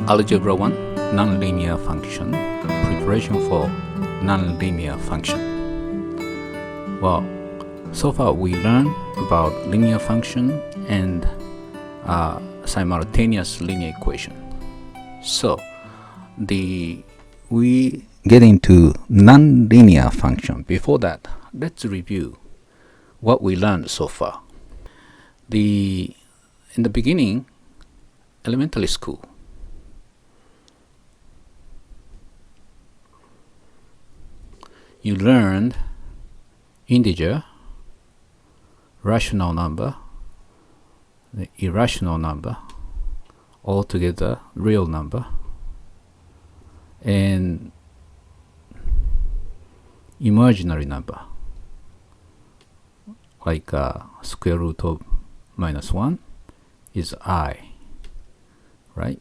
Algebra 1, nonlinear function, preparation for nonlinear function. Well, so far we learned about linear function and simultaneous linear equation. So we get into nonlinear function. Before that, let's review what we learned so far. In the beginning, elementary school, you learned integer, rational number, the irrational number, altogether real number, and imaginary number, like square root of -1 is I, right?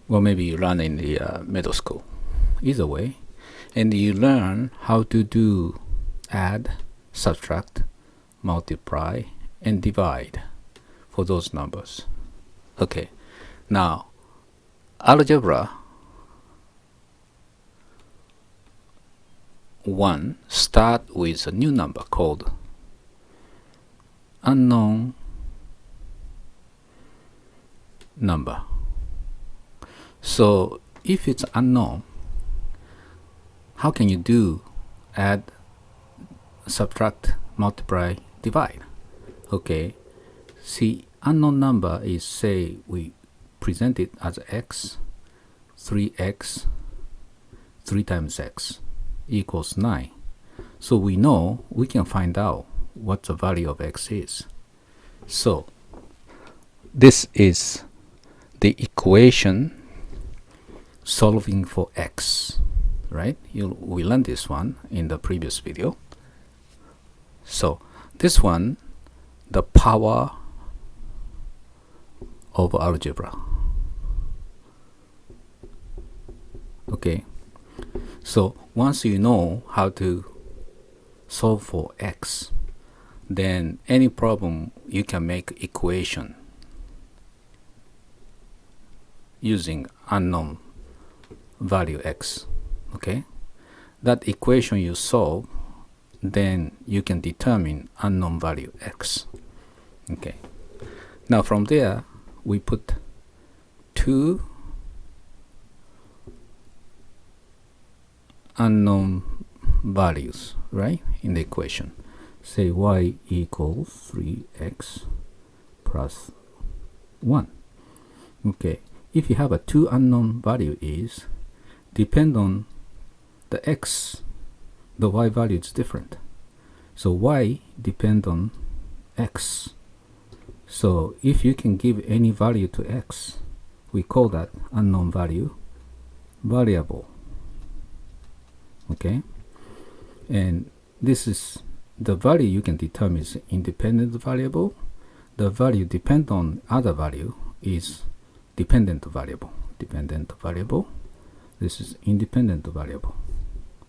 Well, maybe you learn in the middle school. Either way. And you learn how to do add, subtract, multiply, and divide for those numbers. Okay, now algebra 1 start with a new number called unknown number. So if it's unknown, how can you do add, subtract, multiply, divide? Okay, see, unknown number is, say we present it as x, 3x, 3 times x equals 9. So we know we can find out what the value of x is. So this is the equation solving for x. Right? We learned this one in the previous video. So this one, the power of algebra. Okay, so once you know how to solve for x, then any problem you can make equation using unknown value x. Okay, that equation you solve, then you can determine unknown value x. Okay, now from there we put two unknown values, right, in the equation. Say y equals 3x plus 1. Okay, if you have a two unknown value is depend on the x, the y value is different. So y depend on x. So if you can give any value to x, we call that unknown value variable. Okay, and this is the value you can determine is independent variable. The value depend on other value is dependent variable. Dependent variable. This is independent variable.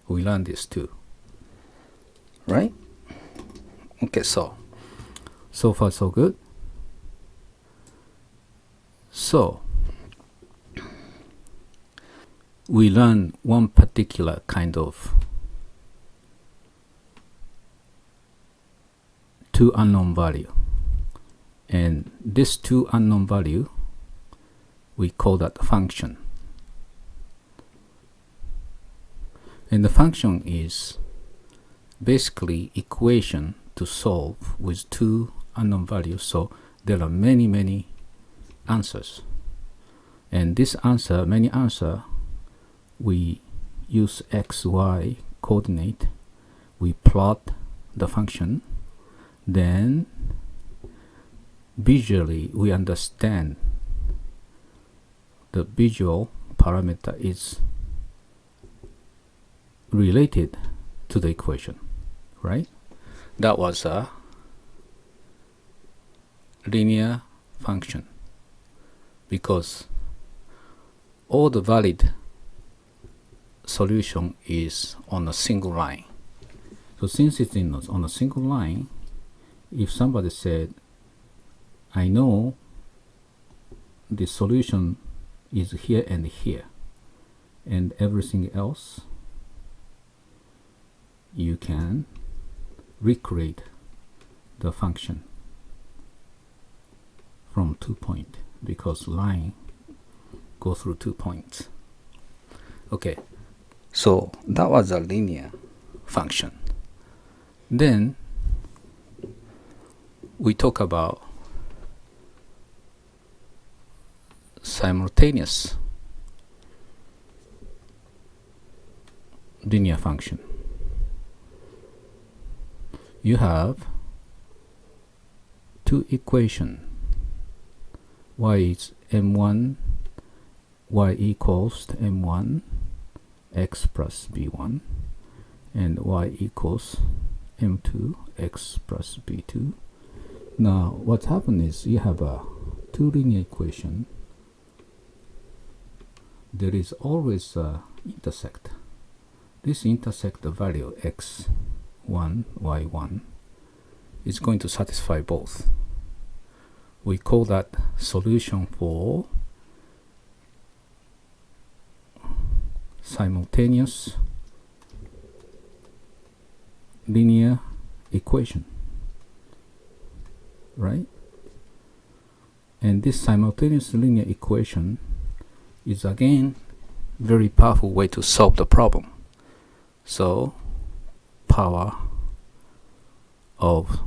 We learned this too, right? Okay, so far so good. So we learn one particular kind of two unknown value, and this two unknown value we call that function. And the function is basically equation to solve with two unknown values. So there are many answers, and this answer, many answer, we use x, y coordinate, we plot the function, then visually we understand the visual parameter is related to the equation, right? That was a linear function because all the valid solution is on a single line. So since it's on a single line, if somebody said, I know the solution is here and here, and everything else you can recreate the function from 2 points, because line go through 2 points. Okay, so that was a linear function. Then we talk about simultaneous linear function. You have two equations. Y is m1, y equals m1 x plus b1, and y equals m2 x plus b2. Now what's happened is you have a two linear equation. There is always a intersect. This intersect the value x1, y1 is going to satisfy both. We call that solution for simultaneous linear equation, right? And this simultaneous linear equation is again very powerful way to solve the problem. So power of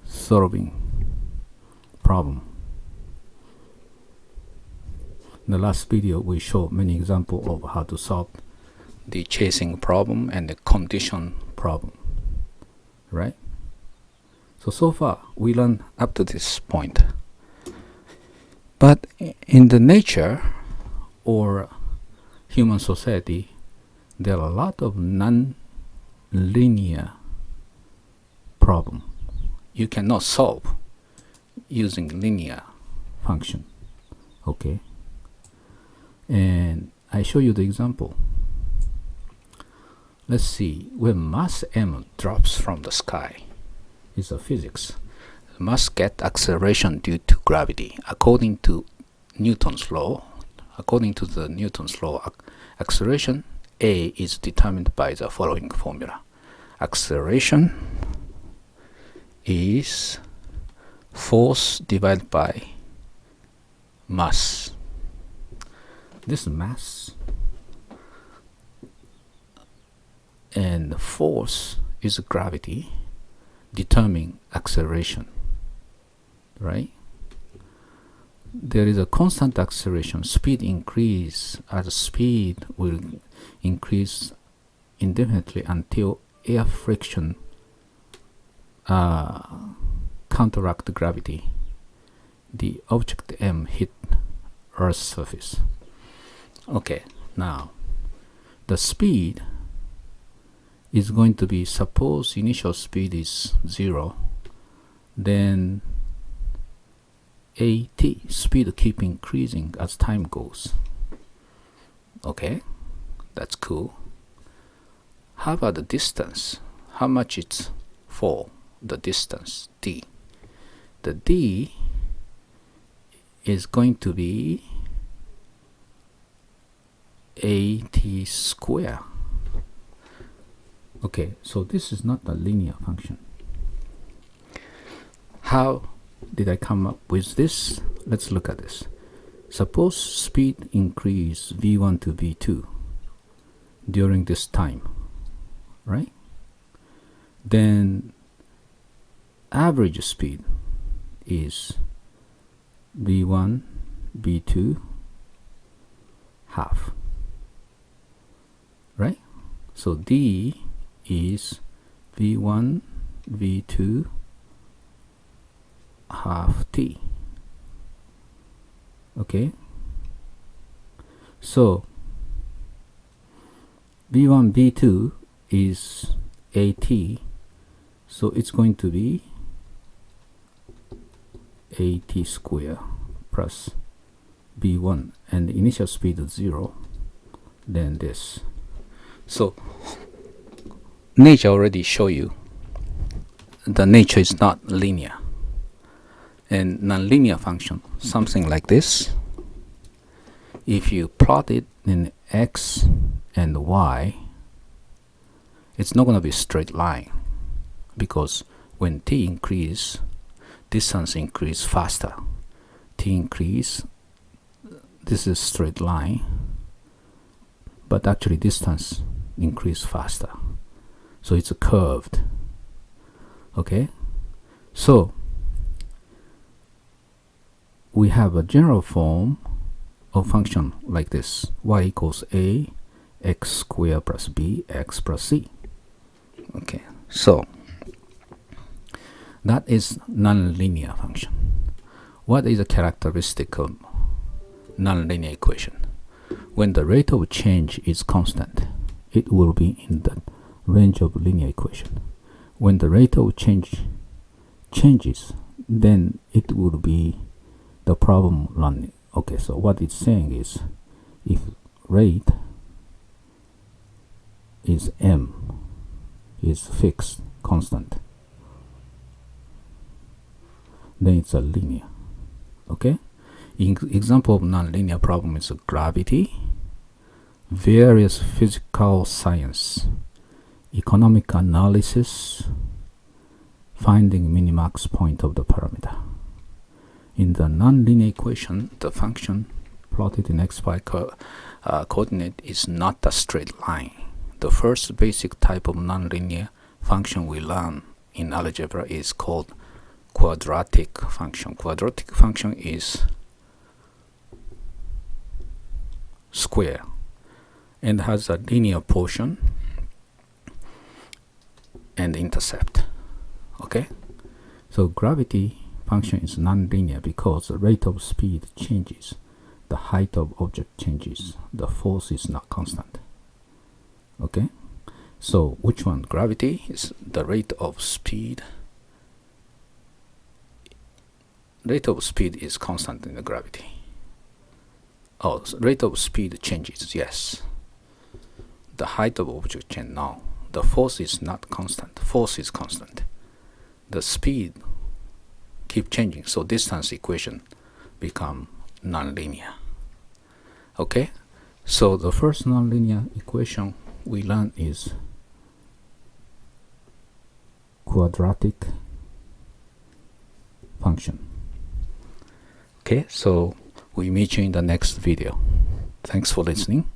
solving problem. In the last video we showed many examples of how to solve the chasing problem and the condition problem, right? So far we learned up to this point. But in the nature or human society, there are a lot of non-linear problems you cannot solve using linear function. Okay, and I show you the example. Let's see, when mass m drops from the sky, it's a physics, mass get acceleration due to gravity. According to Newton's law, acceleration A is determined by the following formula. Acceleration is force divided by mass. This mass and force is gravity determining acceleration, right? There is a constant acceleration. Speed increase as speed will increase indefinitely until air friction counteract gravity. The object M hit Earth's surface. Okay, now the speed is going to be, suppose initial speed is 0, then at, speed keep increasing as time goes. Okay, that's cool. How about the distance? How much it's for the distance d? The d is going to be at square. Okay, so this is not a linear function. How did I come up with this? Let's look at this. Suppose speed increase v1 to v2 during this time, right? Then average speed is v1 v2 half, right? So d is v1 v2 half t. Okay, so v1 v2 is at, so it's going to be at square plus v1, and the initial speed is 0, then this. So nature already show you the nature is not linear, and nonlinear function, something like this, if you plot it in x and y, it's not going to be a straight line, because when t increase, distance increase faster. T increase, this is straight line, but actually distance increase faster, so it's curved. Okay, so we have a general form of function like this: y equals a x squared plus b x plus c. Okay, so that is nonlinear function. What is a characteristic of nonlinear equation? When the rate of change is constant, it will be in the range of linear equation. When the rate of change changes, then it will be the problem running. Okay, so what it's saying is, if rate is m, is fixed, constant, then it's a linear. Okay, example of nonlinear problem is gravity, various physical science, economic analysis, finding minimax point of the parameter. In the nonlinear equation, the function plotted in xy coordinate is not a straight line. The first basic type of nonlinear function we learn in algebra is called quadratic function. Quadratic function is square and has a linear portion and intercept. Okay, so gravity function is nonlinear because the rate of speed changes, the height of object changes, the force is not constant. Okay, so which one? Gravity is the rate of speed. Rate of speed is constant in the gravity. Oh, so rate of speed changes, yes. The height of object change, no. The force is not constant. Force is constant. The speed keep changing, so distance equation become nonlinear. Okay, so the first nonlinear equation we learn is quadratic function. Okay, so we meet you in the next video. Thanks for listening.